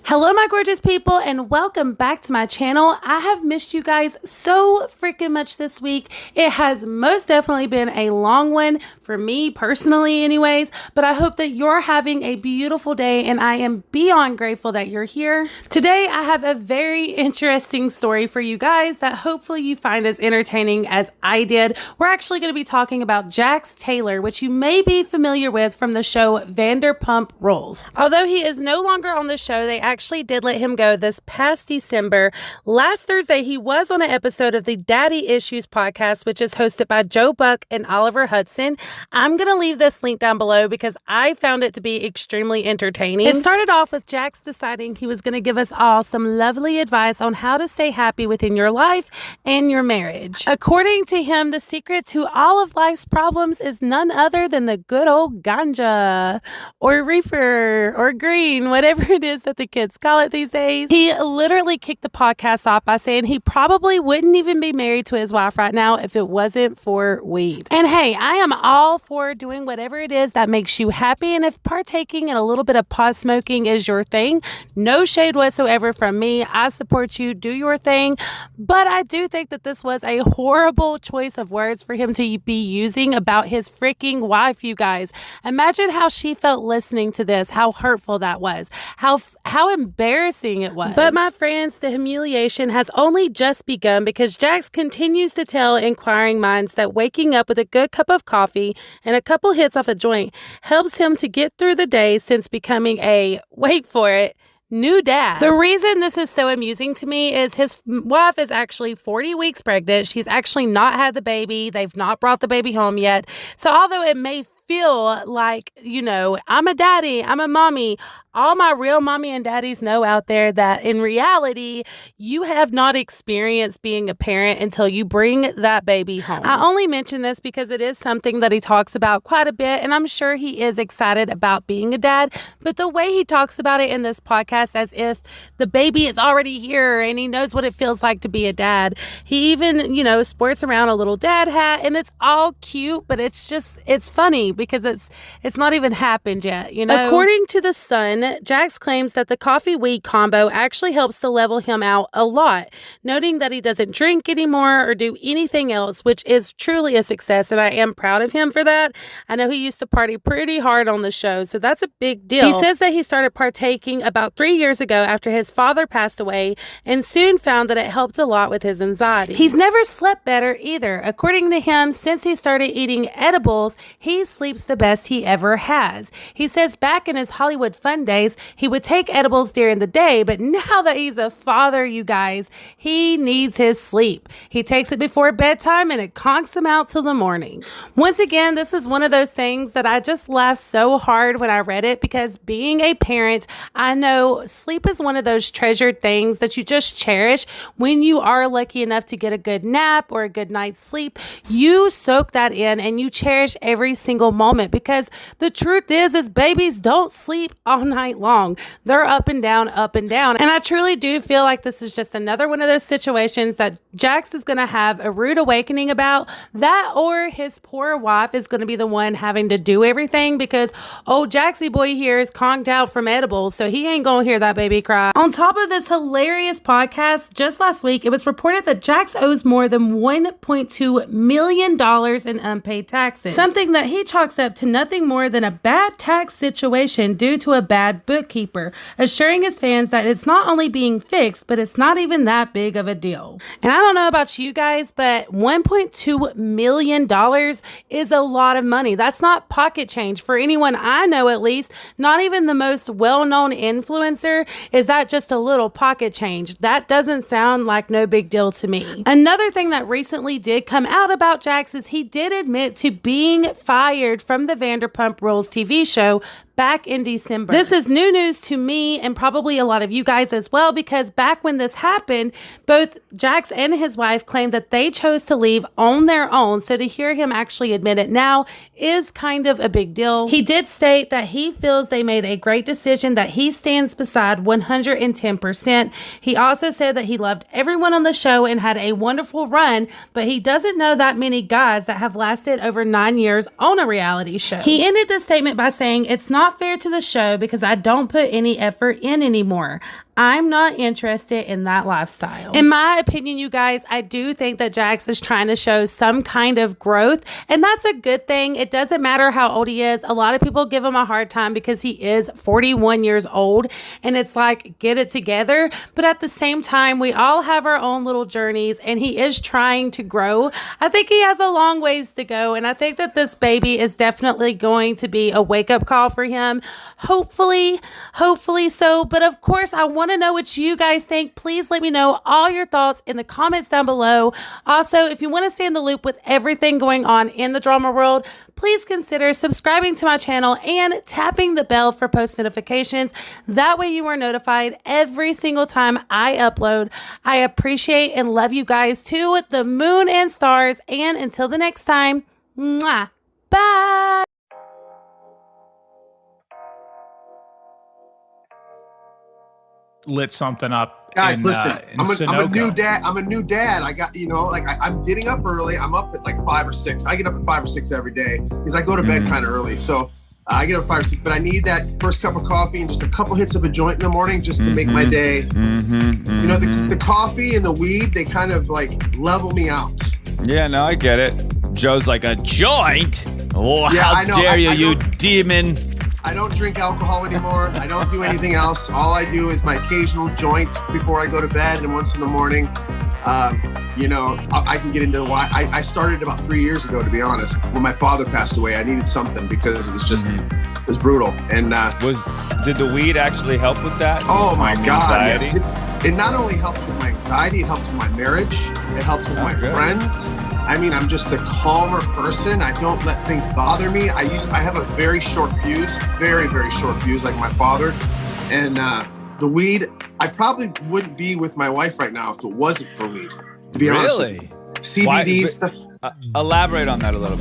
Hello, my gorgeous people, and welcome back to my channel. I have missed you guys so freaking much this week. It has most definitely been a long one for me personally anyways, but I hope that you're having a beautiful day and I am beyond grateful that you're here. Today, I have a very interesting story for you guys that hopefully you find as entertaining as I did. We're actually going to be talking about Jax Taylor, which you may be familiar with from the show Vanderpump Rules. Although he is no longer on the show, they actually did let him go this past December. Last Thursday, he was on an episode of the Daddy Issues podcast, which is hosted by Joe Buck and Oliver Hudson. I'm going to leave this link down below because I found it to be extremely entertaining. It started off with Jax deciding he was going to give us all some lovely advice on how to stay happy within your life and your marriage. According to him, the secret to all of life's problems is none other than the good old ganja or reefer or green, whatever it is that the kids call it these days. He literally kicked the podcast off by saying he probably wouldn't even be married to his wife right now if it wasn't for weed. And hey, I am all for doing whatever it is that makes you happy, and if partaking in a little bit of pot smoking is your thing, no shade whatsoever from me. I support you, do your thing, but I do think that this was a horrible choice of words for him to be using about his freaking wife, you guys. Imagine how she felt listening to this, how hurtful that was, how embarrassing it was. But my friends, the humiliation has only just begun because Jax continues to tell inquiring minds that waking up with a good cup of coffee and a couple hits off a joint helps him to get through the day since becoming a, wait for it, new dad. The reason this is so amusing to me is his wife is actually 40 weeks pregnant. She's actually not had the baby. They've not brought the baby home yet. So although it may feel like, I'm a daddy, I'm a mommy, all my real mommy and daddies know out there that in reality, you have not experienced being a parent until you bring that baby home. I only mention this because it is something that he talks about quite a bit, and I'm sure he is excited about being a dad, but the way he talks about it in this podcast as if the baby is already here and he knows what it feels like to be a dad. He even, sports around a little dad hat, and it's all cute, but it's funny because it's not even happened yet, According to The Sun, Jax claims that the coffee-weed combo actually helps to level him out a lot, noting that he doesn't drink anymore or do anything else, which is truly a success, and I am proud of him for that. I know he used to party pretty hard on the show, so that's a big deal. He says that he started partaking about 3 years ago after his father passed away and soon found that it helped a lot with his anxiety. He's never slept better either. According to him, since he started eating edibles, he sleeps the best he ever has. He says back in his Hollywood fun days, he would take edibles during the day, but now that he's a father, you guys, he needs his sleep. He takes it before bedtime and it conks him out till the morning. Once again, this is one of those things that I just laughed so hard when I read it because being a parent, I know sleep is one of those treasured things that you just cherish. When you are lucky enough to get a good nap or a good night's sleep, you soak that in and you cherish every single moment because the truth is babies don't sleep all night long. They're up and down, up and down. And I truly do feel like this is just another one of those situations that Jax is going to have a rude awakening about, that or his poor wife is going to be the one having to do everything because old Jaxie boy here is conked out from edibles, so he ain't going to hear that baby cry. On top of this hilarious podcast, just last week, it was reported that Jax owes more than $1.2 million in unpaid taxes, something that he chalks up to nothing more than a bad tax situation due to a bad bookkeeper, assuring his fans that it's not only being fixed, but it's not even that big of a deal. And I don't know about you guys, but $1.2 million is a lot of money. That's not pocket change for anyone I know, at least. Not even the most well-known influencer is that just a little pocket change. That doesn't sound like no big deal to me. Another thing that recently did come out about Jax is he did admit to being fired from the Vanderpump Rules TV show back in December. This is new news to me and probably a lot of you guys as well, because back when this happened, both Jax and his wife claimed that they chose to leave on their own. So to hear him actually admit it now is kind of a big deal. He did state that he feels they made a great decision, that he stands beside 110%. He also said that he loved everyone on the show and had a wonderful run, but he doesn't know that many guys that have lasted over 9 years on a reality show. He ended the statement by saying, "It's not not fair to the show because I don't put any effort in anymore. I'm not interested in that lifestyle. In my opinion, you guys, I do think that Jax is trying to show some kind of growth, and that's a good thing. It doesn't matter how old he is. A lot of people give him a hard time because he is 41 years old, and it's like, get it together. But at the same time, we all have our own little journeys, and he is trying to grow. I think he has a long ways to go, and I think that this baby is definitely going to be a wake-up call for him. Hopefully so. But of course, I want to know what you guys think. Please let me know all your thoughts in the comments down below. Also, if you want to stay in the loop with everything going on in the drama world, please consider subscribing to my channel and tapping the bell for post notifications. That way you are notified every single time I upload. I appreciate and love you guys to the moon and stars. And until the next time, mwah, bye. Lit something up. Guys, listen, I'm a new dad. I got, I'm getting up early. I'm up at like 5 or 6. I get up at 5 or 6 every day because I go to bed kind of early. So I get up at 5 or 6, but I need that first cup of coffee and just a couple hits of a joint in the morning just to make my day. The coffee and the weed, they kind of like level me out. Yeah, no, I get it. Joe's like, a joint? Oh, yeah, how dare you, you demon. I don't drink alcohol anymore. I don't do anything else. All I do is my occasional joint before I go to bed and once in the morning. I can get into why. I started about 3 years ago, to be honest. When my father passed away, I needed something because it was just, it was brutal. And did the weed actually help with that? Oh my God, yes. It not only helps with my anxiety, it helps with my marriage. It helps with my friends. I mean, I'm just a calmer person. I don't let things bother me. I have a very short fuse, very, very short fuse, like my father. And the weed, I probably wouldn't be with my wife right now if it wasn't for weed, to be honest with you. CBD stuff. Elaborate on that a little bit.